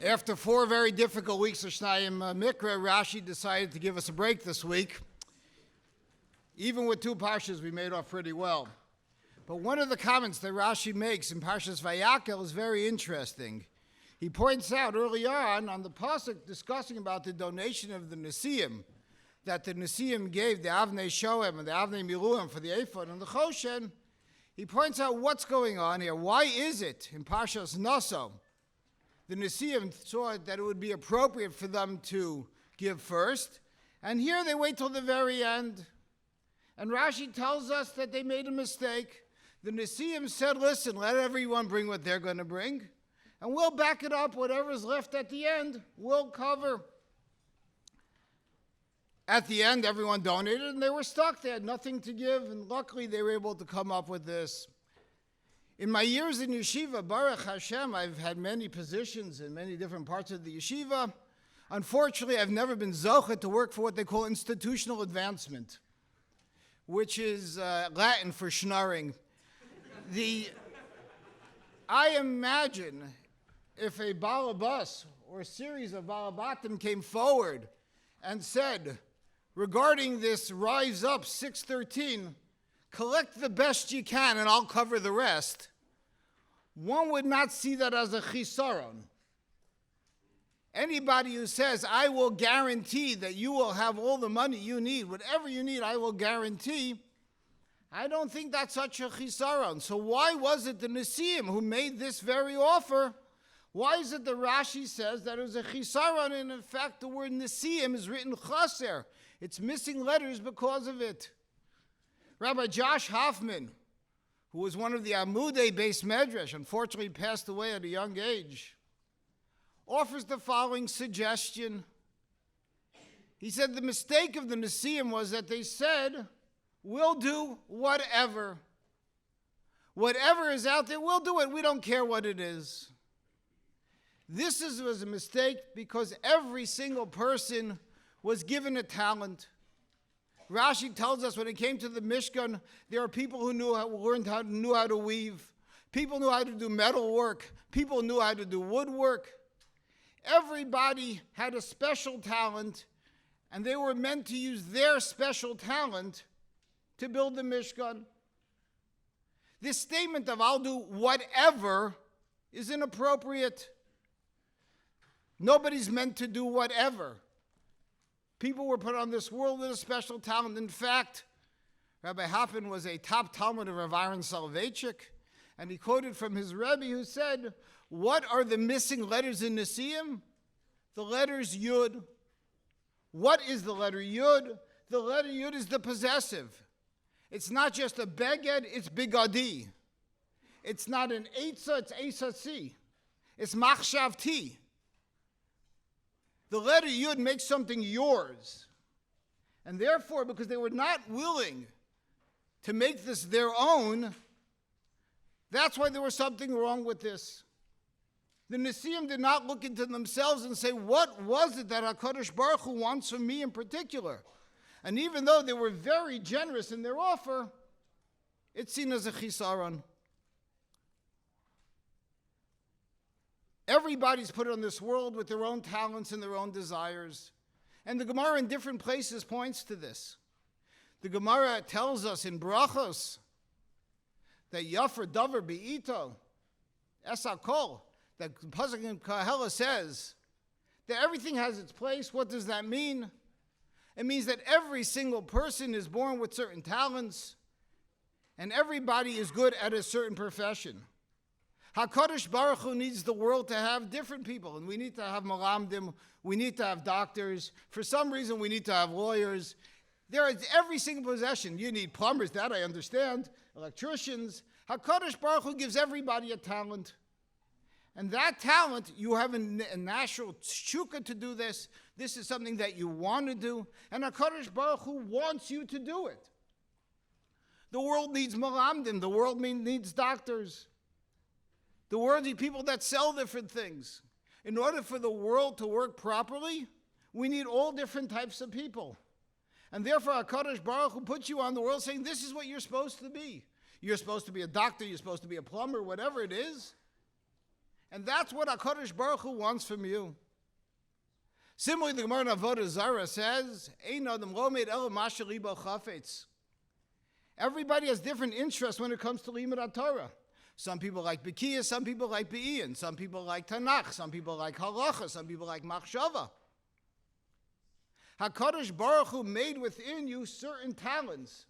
After 4 very difficult weeks of Shnayim Mikra, Rashi decided to give us a break this week. Even with 2 parshas, we made off pretty well. But one of the comments that Rashi makes in Parshas Vayakel is very interesting. He points out early on the pasuk discussing about the donation of the Nesiim, that the Nesiim gave the Avnei Shoem and the Avnei Miluim for the Ephod and the Choshen. He points out what's going on here. Why is it in Parshas Naso the Nesiim thought that it would be appropriate for them to give first, and here they wait till the very end? And Rashi tells us that they made a mistake. The Nesiim said, listen, let everyone bring what they're going to bring, and we'll back it up. Whatever's left at the end, we'll cover. At the end, everyone donated, and they were stuck. They had nothing to give, and luckily they were able to come up with this. In my years in yeshiva, Baruch Hashem, I've had many positions in many different parts of the yeshiva. Unfortunately, I've never been zocheh to work for what they call institutional advancement, which is Latin for schnorring. I imagine if a balabas or a series of balabatim came forward and said, regarding this Rise Up 613, collect the best you can and I'll cover the rest, one would not see that as a chisaron. Anybody who says, I will guarantee that you will have all the money you need, whatever you need, I will guarantee, I don't think that's such a chisaron. So why was it the Nesiim who made this very offer? Why is it the Rashi says that it was a chisaron, and in fact the word Nesiim is written chaser? It's missing letters because of it. Rabbi Josh Hoffman, who was one of the Amudei-based medrash, unfortunately passed away at a young age, offers the following suggestion. He said the mistake of the Nesiim was that they said, we'll do whatever. Whatever is out there, we'll do it. We don't care what it is. This was a mistake because every single person was given a talent. Rashi tells us when it came to the Mishkan, there are people who knew how to weave. People knew how to do metal work. People knew how to do woodwork. Everybody had a special talent, and they were meant to use their special talent to build the Mishkan. This statement of I'll do whatever is inappropriate. Nobody's meant to do whatever. People were put on this world with a special talent. In fact, Rabbi Hoffman was a top Talmud of Rav Aaron Soloveitchik, and he quoted from his Rabbi who said, what are the missing letters in Nesiim? The letters Yud. What is the letter Yud? The letter Yud is the possessive. It's not just a beged, it's bigadi. It's not an eitzah, it's eisasi. It's machshavti. The letter Yud makes something yours. And therefore, because they were not willing to make this their own, that's why there was something wrong with this. The Nesiim did not look into themselves and say, what was it that HaKadosh Baruch Hu wants from me in particular? And even though they were very generous in their offer, it's seen as a chisaron. Everybody's put on this world with their own talents and their own desires. And the Gemara in different places points to this. The Gemara tells us in Brachos that Yafer Davar Be'ito, Esakol, that Pasuk in Kahela says that everything has its place. What does that mean? It means that every single person is born with certain talents, and everybody is good at a certain profession. HaKadosh Baruch Hu needs the world to have different people, and we need to have malamdim, we need to have doctors. For some reason, we need to have lawyers. There is every single profession. You need plumbers, that I understand, electricians. HaKadosh Baruch Hu gives everybody a talent. And that talent, you have a natural tshuka to do this. This is something that you want to do. And HaKadosh Baruch Hu wants you to do it. The world needs malamdim. The world needs doctors. The world needs people that sell different things. In order for the world to work properly, we need all different types of people. And therefore, HaKadosh Baruch Hu puts you on the world saying, this is what you're supposed to be. You're supposed to be a doctor, you're supposed to be a plumber, whatever it is. And that's what HaKadosh Baruch Hu wants from you. Similarly, the Gemara in Avodah Zarah says, Ein adam lomed ela masher libo chafetz. Everybody has different interests when it comes to Limud HaTorah. Some people like Bekiah, some people like Be'iyun, some people like Tanakh, some people like Halacha, some people like Machshava. HaKadosh Baruch Hu made within you certain talents,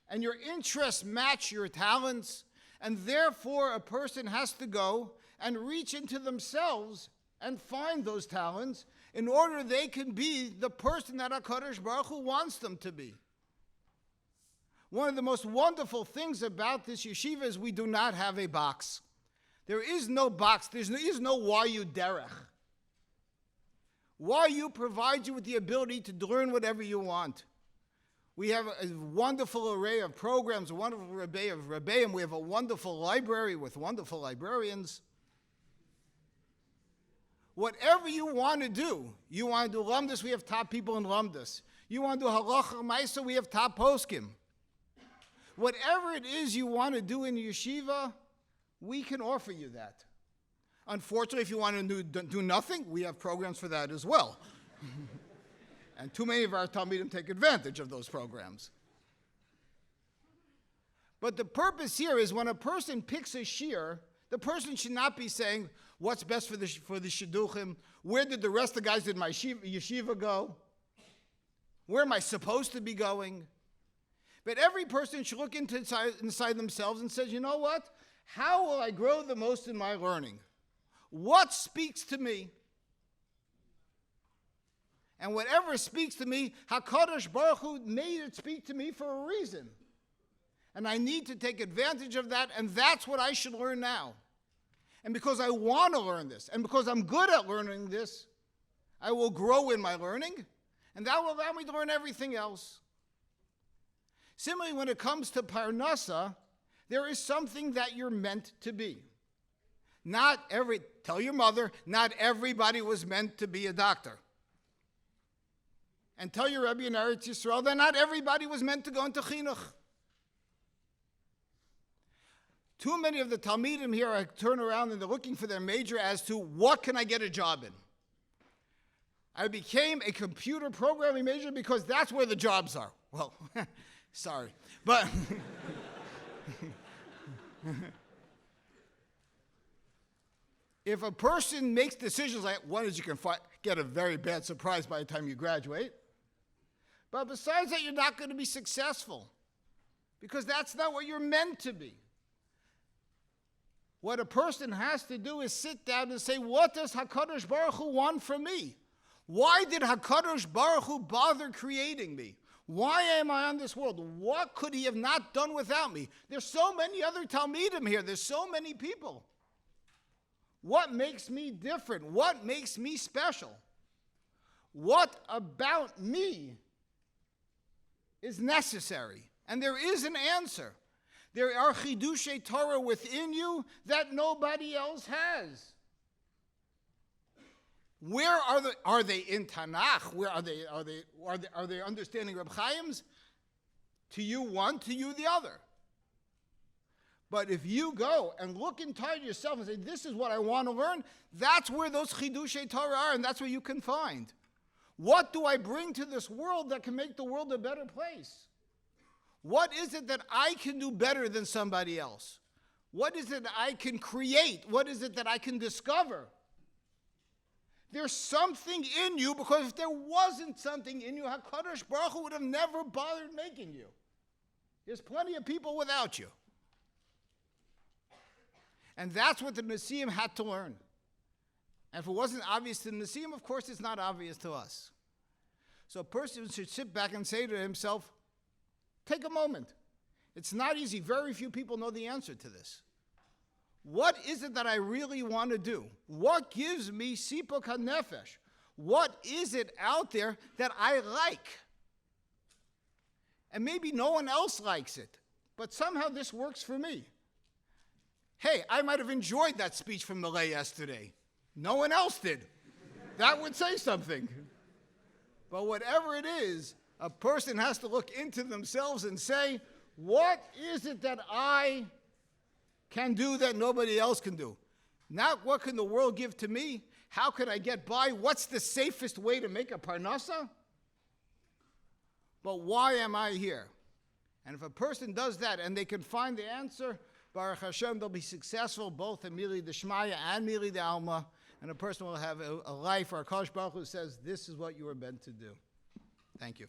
and your interests match your talents, and therefore a person has to go and reach into themselves and find those talents in order they can be the person that HaKadosh Baruch Hu wants them to be. One of the most wonderful things about this yeshiva is we do not have a box. There is no box. There is no YU derech. YU provides you with the ability to learn whatever you want. We have a wonderful array of programs, a wonderful array of Rabbeim. We have a wonderful library with wonderful librarians. Whatever you want to do Lamdas, we have top people in Lamdas. You want to do Halacha Maisa, we have top poskim. Whatever it is you want to do in yeshiva, we can offer you that. Unfortunately, if you want to do nothing, we have programs for that as well. And too many of our Talmidim take advantage of those programs. But the purpose here is when a person picks a shir, the person should not be saying, what's best for the shidduchim? Where did the rest of the guys in my yeshiva go? Where am I supposed to be going? But every person should look inside themselves and says, you know what? How will I grow the most in my learning? What speaks to me? And whatever speaks to me, HaKadosh Baruch Hu made it speak to me for a reason. And I need to take advantage of that, and that's what I should learn now. And because I want to learn this, and because I'm good at learning this, I will grow in my learning, and that will allow me to learn everything else. Similarly, when it comes to Parnasa, there is something that you're meant to be. Tell your mother, not everybody was meant to be a doctor. And tell your Rabbi in Eretz Yisrael that not everybody was meant to go into chinuch. Too many of the Talmidim here turn around and they're looking for their major as to what can I get a job in. I became a computer programming major because that's where the jobs are. Well, sorry, but if a person makes decisions like one is you can get a very bad surprise by the time you graduate, but besides that, you're not going to be successful because that's not what you're meant to be. What a person has to do is sit down and say, what does HaKadosh Baruch Hu want from me? Why did HaKadosh Baruch Hu bother creating me? Why am I on this world? What could he have not done without me? There's so many other Talmidim here. There's so many people. What makes me different? What makes me special? What about me is necessary? And there is an answer. There are Chidushei Torah within you that nobody else has. Where are they in Tanakh? Where are they understanding Reb Chaim's? To you one, to you the other. But if you go and look inside yourself and say, this is what I want to learn, that's where those Chidushei Torah are, and that's where you can find. What do I bring to this world that can make the world a better place? What is it that I can do better than somebody else? What is it that I can create? What is it that I can discover? There's something in you, because if there wasn't something in you, HaKadosh Baruch Hu would have never bothered making you. There's plenty of people without you. And that's what the Nesiim had to learn. And if it wasn't obvious to the Nesiim, of course it's not obvious to us. So a person should sit back and say to himself, take a moment. It's not easy. Very few people know the answer to this. What is it that I really want to do? What gives me sipuk hanefesh? What is it out there that I like? And maybe no one else likes it, but somehow this works for me. Hey, I might have enjoyed that speech from Malay yesterday. No one else did. That would say something. But whatever it is, a person has to look into themselves and say, what is it that I can do that nobody else can do? Not what can the world give to me? How can I get by? What's the safest way to make a parnasa? But why am I here? And if a person does that and they can find the answer, Baruch Hashem, they'll be successful both in Mili D'Shmaya and Mili D'Alma, and a person will have a life where HaKadosh Baruch Hu says, this is what you were meant to do. Thank you.